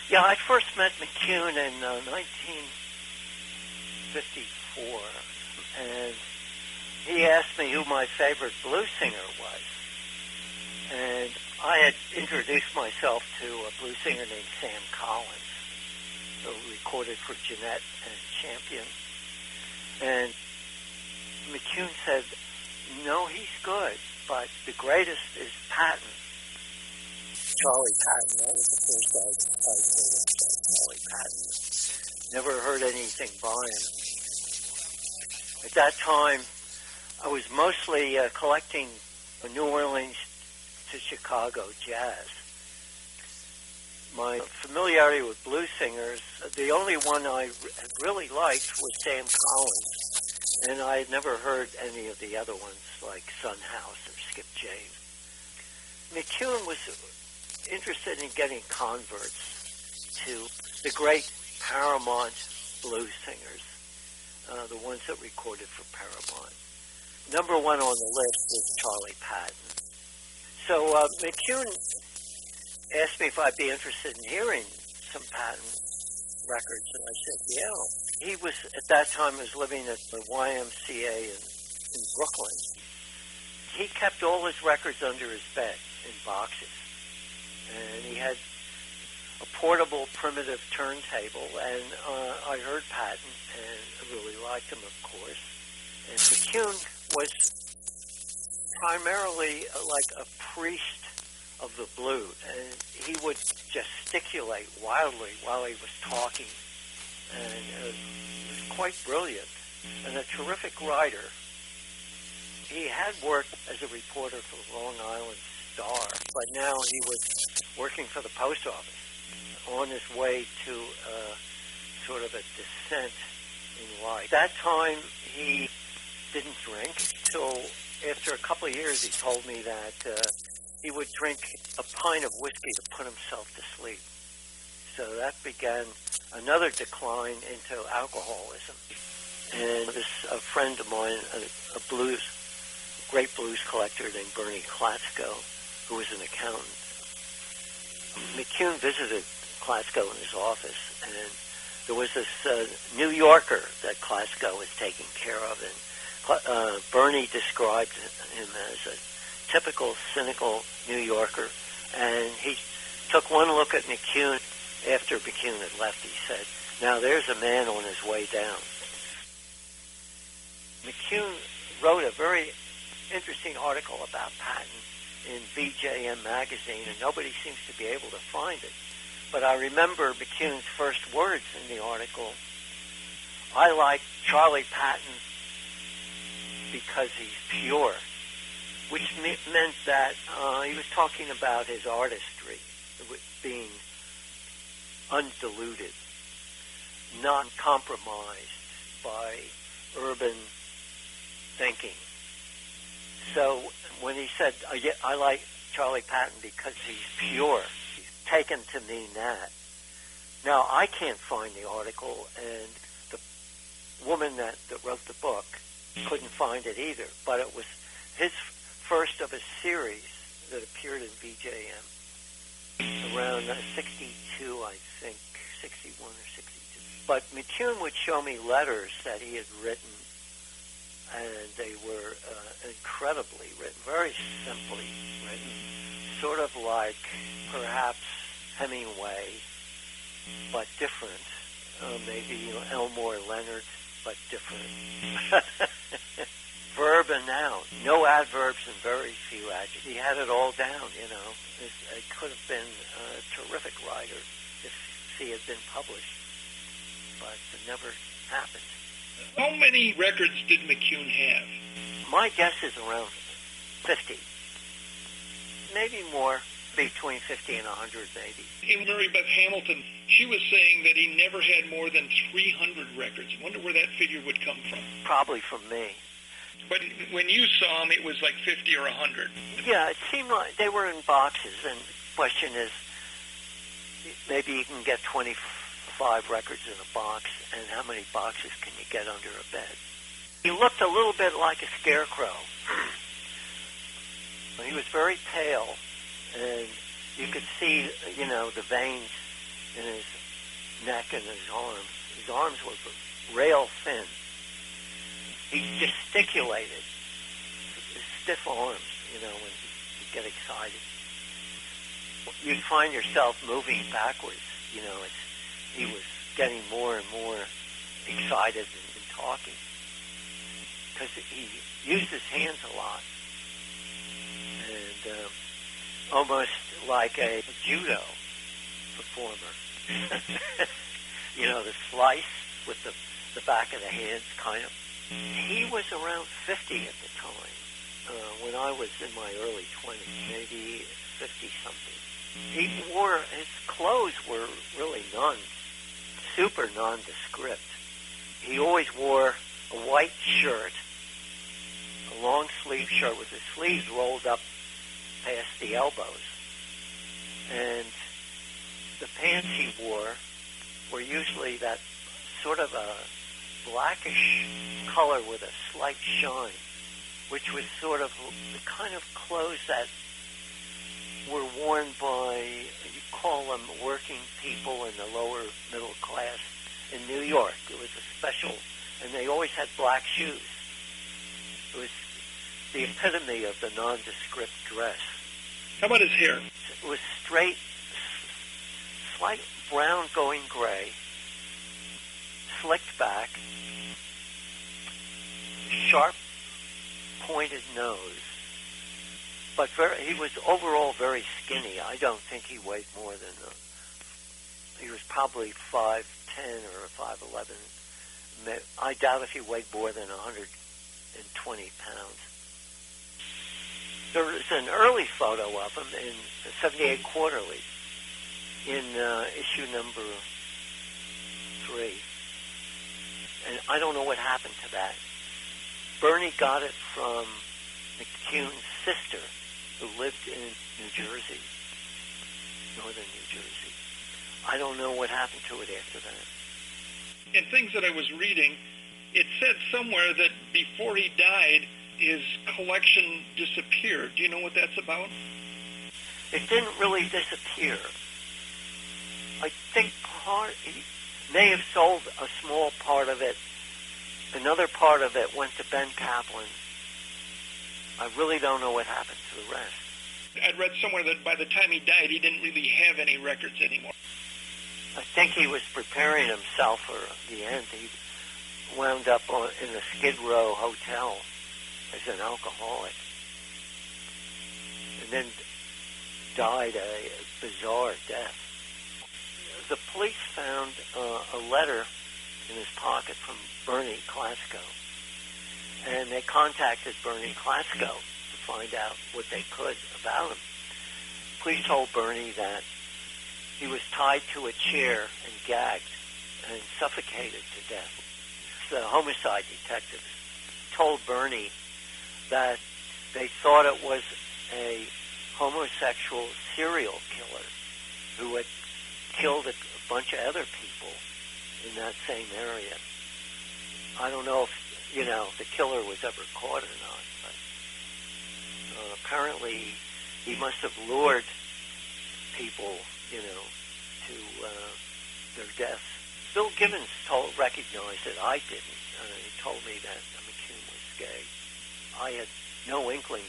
Yeah, I first met McKune in 1954, and he asked me who my favorite blues singer was. And I had introduced myself to a blues singer named Sam Collins, who recorded for Jeanette and Champion. And McKune said, no, he's good, but the greatest is Patton. Charlie Patton. That was the first I heard of Charlie Patton. Never heard anything by him. At that time, I was mostly collecting New Orleans to Chicago jazz. My familiarity with blues singers, the only one I really liked was Sam Collins, and I had never heard any of the other ones like Son House or Skip James. McKune was interested in getting converts to the great Paramount blues singers, the ones that recorded for Paramount. Number one on the list was Charlie Patton. So McKune asked me if I'd be interested in hearing some Patton records, and I said, yeah. He was, at that time, was living at the YMCA in Brooklyn. He kept all his records under his bed in boxes. And he had a portable, primitive turntable, and I heard Patton, and I really liked him, of course. And McKune was primarily like a priest of the blues, and he would gesticulate wildly while he was talking, and it was quite brilliant, and a terrific writer. He had worked as a reporter for the Long Island Star, but now he was working for the post office, on his way to sort of a descent in life. At that time, he didn't drink till after a couple of years. He told me that he would drink a pint of whiskey to put himself to sleep. So that began another decline into alcoholism. And a friend of mine, a great blues collector named Bernie Klatsko, who was an accountant. McKune visited Klatsko in his office, and there was this New Yorker that Klatsko was taking care of, and Bernie described him as a typical cynical New Yorker, and he took one look at McKune after McKune had left. He said, now there's a man on his way down. McKune wrote a very interesting article about Patton in BJM magazine, and nobody seems to be able to find it. But I remember McKune's first words in the article, I like Charlie Patton because he's pure, which meant that he was talking about his artistry being undiluted, not compromised by urban thinking. So when he said, I like Charlie Patton because he's pure, he's taken to mean that. Now, I can't find the article, and the woman that wrote the book couldn't find it either, but it was his first of a series that appeared in BJM around 62, I think, 61 or 62. But McKune would show me letters that he had written, and they were incredibly written, very simply written, sort of like perhaps Hemingway, but different. Maybe Elmore Leonard, but different. Verb and noun. No adverbs and very few adjectives. He had it all down, you know. It could have been a terrific writer if he had been published, but it never happened. How many records did McKune have? My guess is around 50. Maybe more, between 50 and 100 maybe. In Mary Beth Hamilton, she was saying that he never had more than 300 records. I wonder where that figure would come from. Probably from me. But when you saw him, it was like 50 or 100. Yeah, it seemed like they were in boxes, and the question is, maybe you can get 25 records in a box, and how many boxes can you get under a bed? He looked a little bit like a scarecrow. He was very pale, and you could see, you know, the veins in his neck and his arms. His arms were rail thin. He gesticulated, his stiff arms, when he'd get excited. You'd find yourself moving backwards, as he was getting more and more excited and talking. Because he used his hands a lot. And almost like a judo performer. The slice with the back of the hands, kind of. He was around 50 at the time, when I was in my early 20s, maybe 50-something. His clothes were really super nondescript. He always wore a white shirt, a long sleeve shirt with the sleeves rolled up past the elbows. And the pants he wore were usually that sort of a blackish color with a slight shine, which was sort of the kind of clothes that were worn by, you call them working people in the lower middle class in New York. It was a special, and they always had black shoes. It was the epitome of the nondescript dress. How about his hair? It was straight, slight brown going gray, slicked back, sharp pointed nose, but he was overall very skinny. I don't think he weighed more than, he was probably 5'10" or 5'11". I doubt if he weighed more than 120 pounds. There was an early photo of him in the 78 Quarterly in issue number 3. And I don't know what happened to that. Bernie got it from McKune's sister, who lived in New Jersey, northern New Jersey. I don't know what happened to it after that. In things that I was reading, it said somewhere that before he died, his collection disappeared. Do you know what that's about? It didn't really disappear. I think he may have sold a small part of it. Another part of it went to Ben Kaplan. I really don't know what happened to the rest. I'd read somewhere that by the time he died, he didn't really have any records anymore. I think he was preparing himself for the end. He wound up in the Skid Row Hotel as an alcoholic, and then died a bizarre death. The police found a letter in his pocket from Bernie Klasko, and they contacted Bernie Klasko to find out what they could about him. Police told Bernie that he was tied to a chair and gagged and suffocated to death. The homicide detectives told Bernie that they thought it was a homosexual serial killer who had killed a bunch of other people in that same area. I don't know if, the killer was ever caught or not, but apparently he must have lured people, to their deaths. Bill Gibbons recognized that I didn't. He told me that McKune was gay. I had no inkling